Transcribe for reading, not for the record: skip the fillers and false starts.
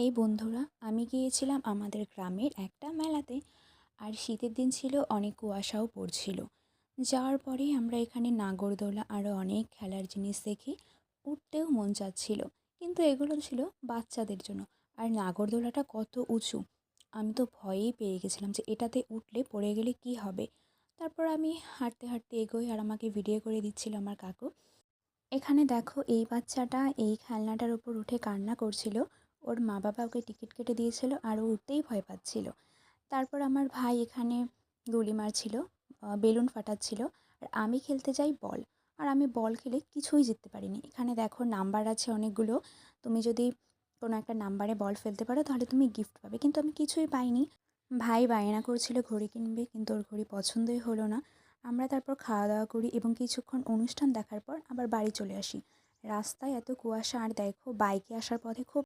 এই বন্ধুরা, আমি গিয়েছিলাম আমাদের গ্রামের একটা মেলাতে। আর শীতের দিন ছিল, অনেক কুয়াশাও পড়ছিল। যাওয়ার পরেই আমরা এখানে নাগরদোলা আরও অনেক খেলার জিনিস দেখি। উঠতেও মন চাচ্ছিল, কিন্তু এগুলো ছিল বাচ্চাদের জন্য। আর নাগরদোলাটা কত উঁচু, আমি তো ভয়েই পেয়ে গেছিলাম যে এটাতে উঠলে পড়ে গেলে কি হবে। তারপর আমি হাঁটতে হাঁটতে এগোই, আর আমাকে ভিডিও করে দিচ্ছিল আমার কাকু। এখানে দেখো, এই বাচ্চাটা এই খেলনাটার উপর উঠে কান্না করছিল। ওর মা বাবা ওকে টিকিট কেটে দিয়েছিল, আর ও উঠতেই ভয় পাচ্ছিল। তারপর আমার ভাই এখানে গুলি মারছিল, বেলুন ফাটাচ্ছিল। আর আমি খেলতে যাই বল। আর আমি বল খেলে কিছুই জিততে পারিনি। এখানে দেখো, নাম্বার আছে অনেকগুলো। তুমি যদি কোনো একটা নাম্বারে বল ফেলতে পারো তাহলে তুমি গিফট পাবে, কিন্তু আমি কিছুই পাইনি। ভাই বায়না করছিল ঘড়ি কিনবে, কিন্তু ওর ঘড়ি পছন্দই হলো না। আমরা তারপর খাওয়া দাওয়া করি এবং কিছুক্ষণ অনুষ্ঠান দেখার পর আবার বাড়ি চলে আসি। রাস্তায় এত কুয়াশা, আর দেখো বাইকে আসার পথে খুব